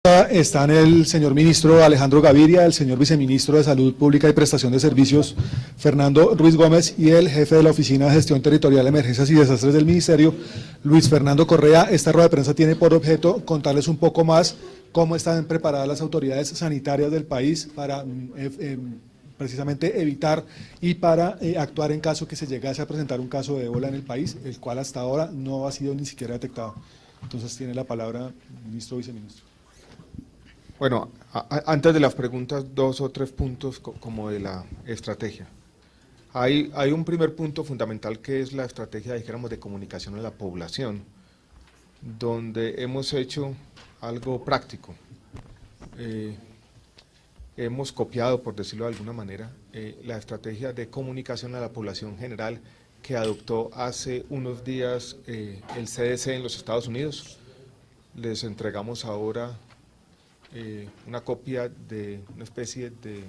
Están el señor ministro Alejandro Gaviria, el señor viceministro de Salud Pública y Prestación de Servicios Fernando Ruiz Gómez y el jefe de la Oficina de Gestión Territorial de Emergencias y Desastres del Ministerio, Luis Fernando Correa. Esta rueda de prensa tiene por objeto contarles un poco más cómo están preparadas las autoridades sanitarias del país para precisamente evitar y para actuar en caso que se llegase a presentar un caso de ébola en el país, el cual hasta ahora no ha sido ni siquiera detectado. Entonces tiene la palabra ministro o viceministro. Bueno, antes de las preguntas, 2 o 3 puntos como de la estrategia. Hay un primer punto fundamental que es la estrategia, dijéramos, de comunicación a la población, donde hemos hecho algo práctico. Hemos copiado, por decirlo de alguna manera, la estrategia de comunicación a la población general que adoptó hace unos días el CDC en los Estados Unidos. Les entregamos ahora una copia de una especie de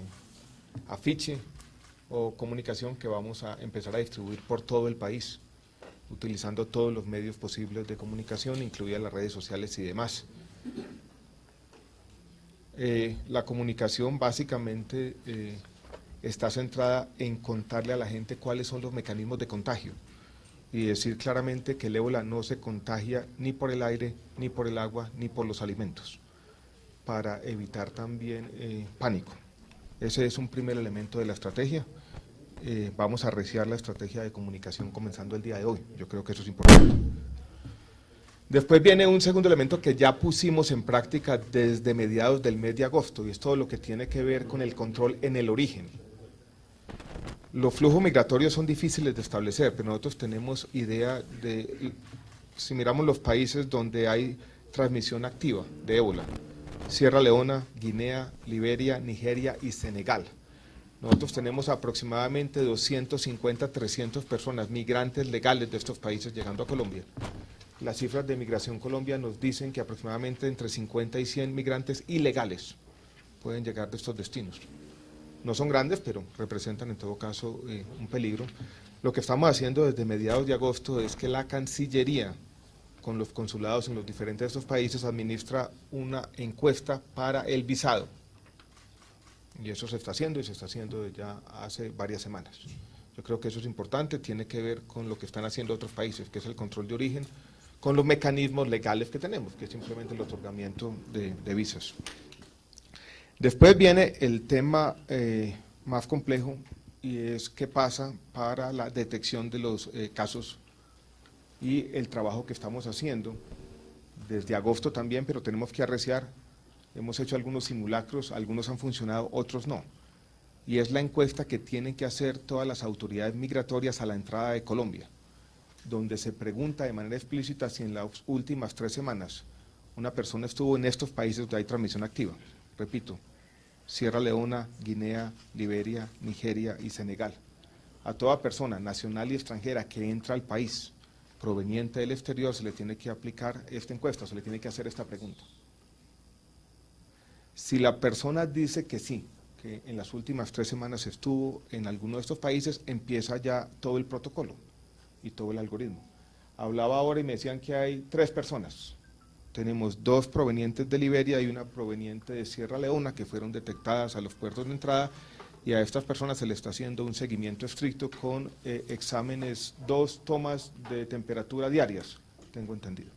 afiche o comunicación que vamos a empezar a distribuir por todo el país, utilizando todos los medios posibles de comunicación, incluidas las redes sociales y demás. La comunicación básicamente está centrada en contarle a la gente cuáles son los mecanismos de contagio y decir claramente que el ébola no se contagia ni por el aire, ni por el agua, ni por los alimentos, para evitar también pánico. Ese es un primer elemento de la estrategia. Vamos a arreciar la estrategia de comunicación comenzando el día de hoy. Yo creo que eso es importante. Después viene un segundo elemento que ya pusimos en práctica desde mediados del mes de agosto, y es todo lo que tiene que ver con el control en el origen. Los flujos migratorios son difíciles de establecer, pero nosotros tenemos idea de, si miramos los países donde hay transmisión activa de ébola, Sierra Leona, Guinea, Liberia, Nigeria y Senegal. Nosotros tenemos aproximadamente 250, 300 personas, migrantes legales de estos países llegando a Colombia. Las cifras de Migración Colombia nos dicen que aproximadamente entre 50 y 100 migrantes ilegales pueden llegar de estos destinos. No son grandes, pero representan en todo caso un peligro. Lo que estamos haciendo desde mediados de agosto es que la Cancillería, con los consulados en los diferentes de estos países, administra una encuesta para el visado. Y eso se está haciendo, y se está haciendo ya hace varias semanas. Yo creo que eso es importante, tiene que ver con lo que están haciendo otros países, que es el control de origen, con los mecanismos legales que tenemos, que es simplemente el otorgamiento de visas. Después viene el tema más complejo, y es qué pasa para la detección de los casos y el trabajo que estamos haciendo desde agosto también, pero tenemos que arreciar. Hemos hecho algunos simulacros, algunos han funcionado, otros no. Y es la encuesta que tienen que hacer todas las autoridades migratorias a la entrada de Colombia, donde se pregunta de manera explícita si en las últimas 3 semanas una persona estuvo en estos países donde hay transmisión activa. Repito, Sierra Leona, Guinea, Liberia, Nigeria y Senegal. A toda persona nacional y extranjera que entra al país proveniente del exterior se le tiene que aplicar esta encuesta, se le tiene que hacer esta pregunta. Si la persona dice que sí, que en las últimas 3 semanas estuvo en alguno de estos países, empieza ya todo el protocolo y todo el algoritmo. Hablaba ahora y me decían que hay 3 personas. Tenemos 2 provenientes de Liberia y una proveniente de Sierra Leona que fueron detectadas a los puertos de entrada, y a estas personas se les está haciendo un seguimiento estricto con exámenes, 2 tomas de temperatura diarias, tengo entendido.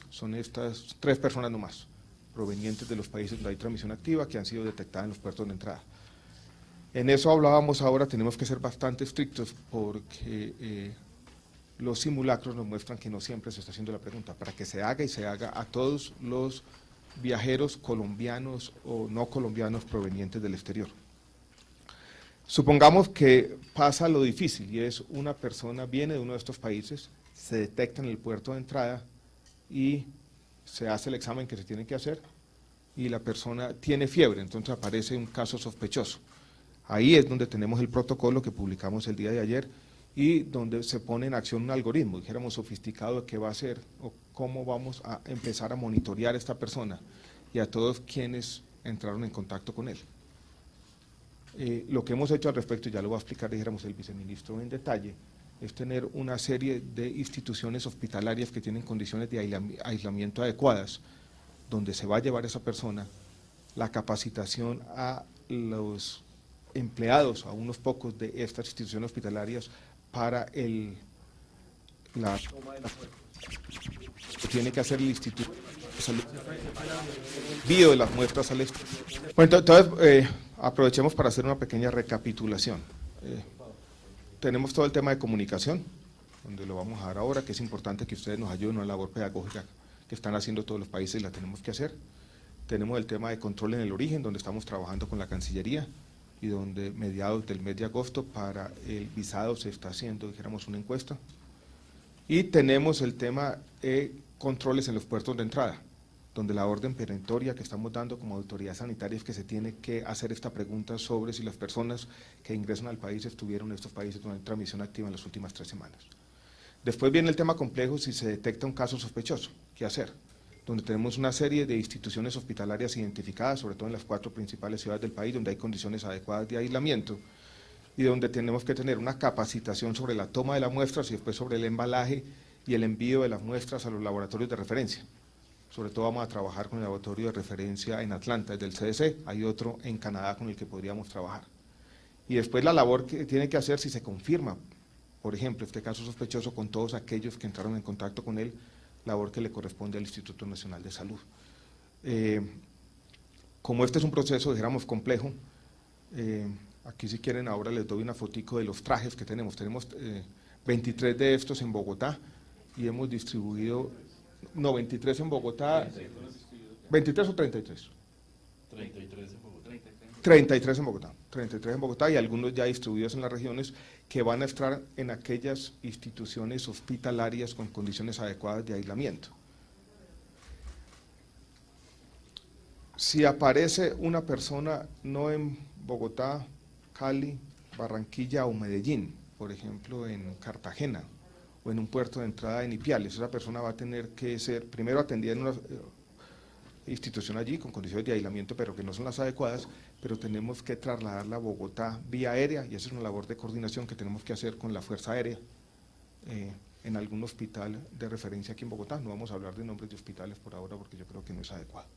Son estas 3 personas nomás, provenientes de los países donde hay transmisión activa, que han sido detectadas en los puertos de entrada. En eso hablábamos ahora, tenemos que ser bastante estrictos porque los simulacros nos muestran que no siempre se está haciendo la pregunta, para que se haga y se haga a todos los viajeros colombianos o no colombianos provenientes del exterior. Supongamos que pasa lo difícil, y es una persona viene de uno de estos países, se detecta en el puerto de entrada y se hace el examen que se tiene que hacer, y la persona tiene fiebre, entonces aparece un caso sospechoso. Ahí es donde tenemos el protocolo que publicamos el día de ayer, y donde se pone en acción un algoritmo, dijéramos sofisticado, de qué va a hacer o cómo vamos a empezar a monitorear a esta persona y a todos quienes entraron en contacto con él. Lo que hemos hecho al respecto, ya lo va a explicar, dijéramos, el viceministro en detalle, es tener una serie de instituciones hospitalarias que tienen condiciones de aislamiento adecuadas, donde se va a llevar esa persona, la capacitación a los empleados, a unos pocos de estas instituciones hospitalarias, para la toma de las muestras. Tiene que hacer el Instituto de Salud, envío de las muestras al Estado. Bueno, entonces aprovechemos para hacer una pequeña recapitulación. Tenemos todo el tema de comunicación, donde lo vamos a dar ahora, que es importante que ustedes nos ayuden en la labor pedagógica que están haciendo todos los países y la tenemos que hacer. Tenemos el tema de control en el origen, donde estamos trabajando con la Cancillería y donde mediados del mes de agosto para el visado se está haciendo, dijéramos, una encuesta. Y tenemos el tema de controles en los puertos de entrada, donde la orden perentoria que estamos dando como autoridad sanitaria es que se tiene que hacer esta pregunta sobre si las personas que ingresan al país estuvieron en estos países durante transmisión activa en las últimas 3 semanas. Después viene el tema complejo si se detecta un caso sospechoso, ¿qué hacer? Donde tenemos una serie de instituciones hospitalarias identificadas, sobre todo en las 4 principales ciudades del país, donde hay condiciones adecuadas de aislamiento, y donde tenemos que tener una capacitación sobre la toma de las muestras y después sobre el embalaje y el envío de las muestras a los laboratorios de referencia. Sobre todo vamos a trabajar con el laboratorio de referencia en Atlanta, desde el CDC, hay otro en Canadá con el que podríamos trabajar. Y después la labor que tiene que hacer si se confirma, por ejemplo, este caso sospechoso con todos aquellos que entraron en contacto con él, labor que le corresponde al Instituto Nacional de Salud. Como este es un proceso, dijéramos, complejo, aquí si quieren ahora les doy una fotico de los trajes que tenemos. Tenemos 23 de estos en Bogotá y hemos distribuido, no, 23 en Bogotá, 23 o 33. 33 en Bogotá. 33 en Bogotá y algunos ya distribuidos en las regiones que van a estar en aquellas instituciones hospitalarias con condiciones adecuadas de aislamiento. Si aparece una persona no en Bogotá, Cali, Barranquilla o Medellín, por ejemplo en Cartagena o en un puerto de entrada en Ipiales, esa persona va a tener que ser primero atendida en una institución allí con condiciones de aislamiento pero que no son las adecuadas, pero tenemos que trasladarla a Bogotá vía aérea y esa es una labor de coordinación que tenemos que hacer con la Fuerza Aérea en algún hospital de referencia aquí en Bogotá. No vamos a hablar de nombres de hospitales por ahora porque yo creo que no es adecuado.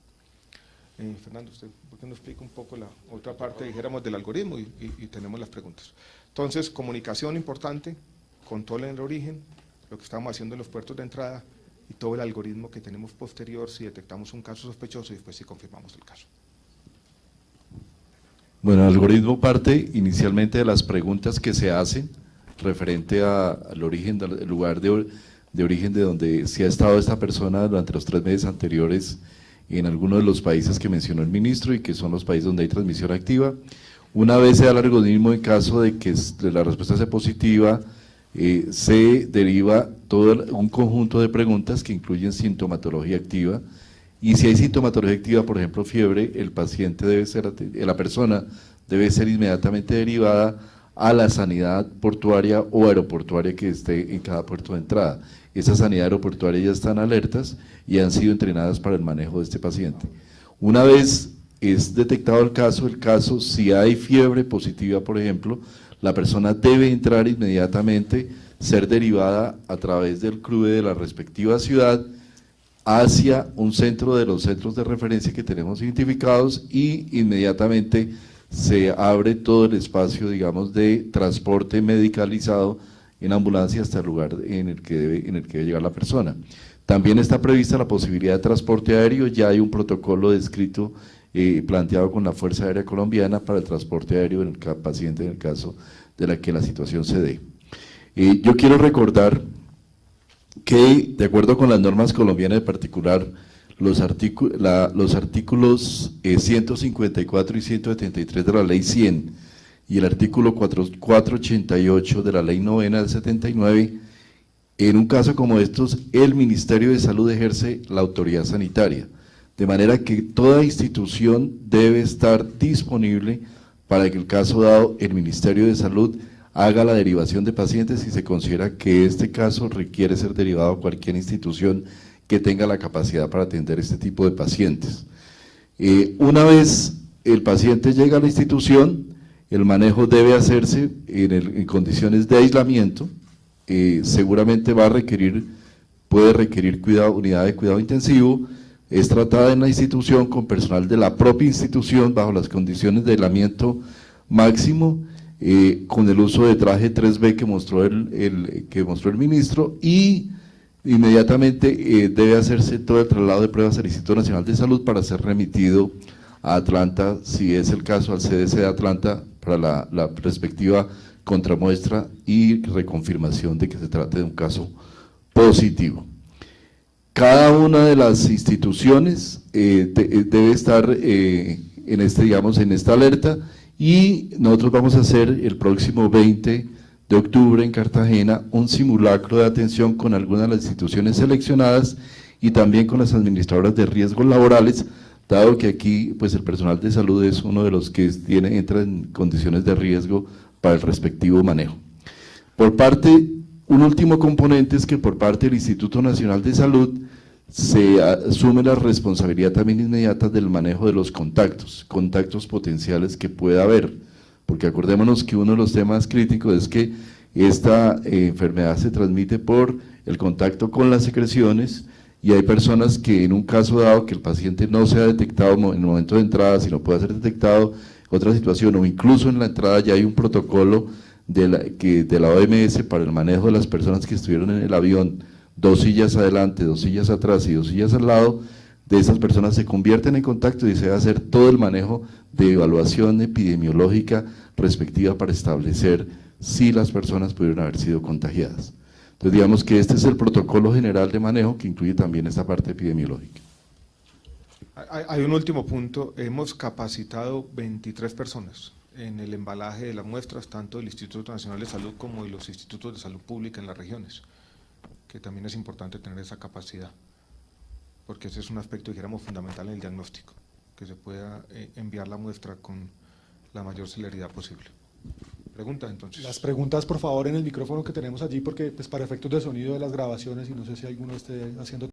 Fernando, ¿usted por qué no explica un poco la otra parte, dijéramos, del algoritmo y tenemos las preguntas? Entonces, comunicación importante, control en el origen, lo que estamos haciendo en los puertos de entrada y todo el algoritmo que tenemos posterior si detectamos un caso sospechoso y después si confirmamos el caso. Bueno, el algoritmo parte inicialmente de las preguntas que se hacen referente al origen, el lugar de origen de donde se ha estado esta persona durante los 3 meses anteriores en alguno de los países que mencionó el ministro y que son los países donde hay transmisión activa. Una vez se da el algoritmo, en caso de que la respuesta sea positiva, se deriva todo un conjunto de preguntas que incluyen sintomatología activa, y si hay sintomatología activa, por ejemplo fiebre, la persona debe ser inmediatamente derivada a la sanidad portuaria o aeroportuaria que esté en cada puerto de entrada. Esa sanidad aeroportuaria ya están alertas y han sido entrenadas para el manejo de este paciente. Una vez es detectado el caso, si hay fiebre positiva, por ejemplo, la persona debe entrar inmediatamente, ser derivada a través del CRUE de la respectiva ciudad hacia un centro de los centros de referencia que tenemos identificados y inmediatamente se abre todo el espacio, digamos, de transporte medicalizado en ambulancia hasta el lugar en el que debe llegar la persona. También está prevista la posibilidad de transporte aéreo, ya hay un protocolo descrito, planteado con la Fuerza Aérea Colombiana para el transporte aéreo del paciente en el caso de que la situación se dé. Yo quiero recordar que, de acuerdo con las normas colombianas en particular, los artículos 154 y 173 de la Ley 100 y el artículo 488 de la Ley 9 del 79, en un caso como estos, el Ministerio de Salud ejerce la autoridad sanitaria, de manera que toda institución debe estar disponible para que, el caso dado, el Ministerio de Salud haga la derivación de pacientes si se considera que este caso requiere ser derivado a cualquier institución que tenga la capacidad para atender este tipo de pacientes. Una vez el paciente llega a la institución, el manejo debe hacerse en condiciones de aislamiento, seguramente puede requerir unidad de cuidado intensivo, es tratada en la institución con personal de la propia institución bajo las condiciones de aislamiento máximo, con el uso de traje 3B que mostró el ministro, y inmediatamente debe hacerse todo el traslado de pruebas al Instituto Nacional de Salud para ser remitido a Atlanta, si es el caso, al CDC de Atlanta, para la respectiva contramuestra y reconfirmación de que se trate de un caso positivo. Cada una de las instituciones debe estar en esta alerta, y nosotros vamos a hacer el próximo 20 de octubre en Cartagena un simulacro de atención con algunas de las instituciones seleccionadas y también con las administradoras de riesgos laborales, dado que aquí pues el personal de salud es uno de los que entra en condiciones de riesgo para el respectivo manejo. Un último componente es que por parte del Instituto Nacional de Salud se asume la responsabilidad también inmediata del manejo de los contactos potenciales que pueda haber, porque acordémonos que uno de los temas críticos es que esta enfermedad se transmite por el contacto con las secreciones, y hay personas que en un caso dado que el paciente no sea detectado en el momento de entrada, sino pueda ser detectado otra situación, o incluso en la entrada ya hay un protocolo de la OMS para el manejo de las personas que estuvieron en el avión, 2 sillas adelante, 2 sillas atrás y 2 sillas al lado, de esas personas se convierten en contacto y se debe hacer todo el manejo de evaluación epidemiológica respectiva para establecer si las personas pudieron haber sido contagiadas. Entonces digamos que este es el protocolo general de manejo que incluye también esta parte epidemiológica. Hay un último punto: hemos capacitado 23 personas en el embalaje de las muestras, tanto del Instituto Nacional de Salud como de los institutos de salud pública en las regiones, que también es importante tener esa capacidad, porque ese es un aspecto, dijéramos, fundamental en el diagnóstico, que se pueda enviar la muestra con la mayor celeridad posible. Preguntas, entonces. Las preguntas, por favor, en el micrófono que tenemos allí, porque pues para efectos de sonido de las grabaciones, y no sé si alguno esté haciendo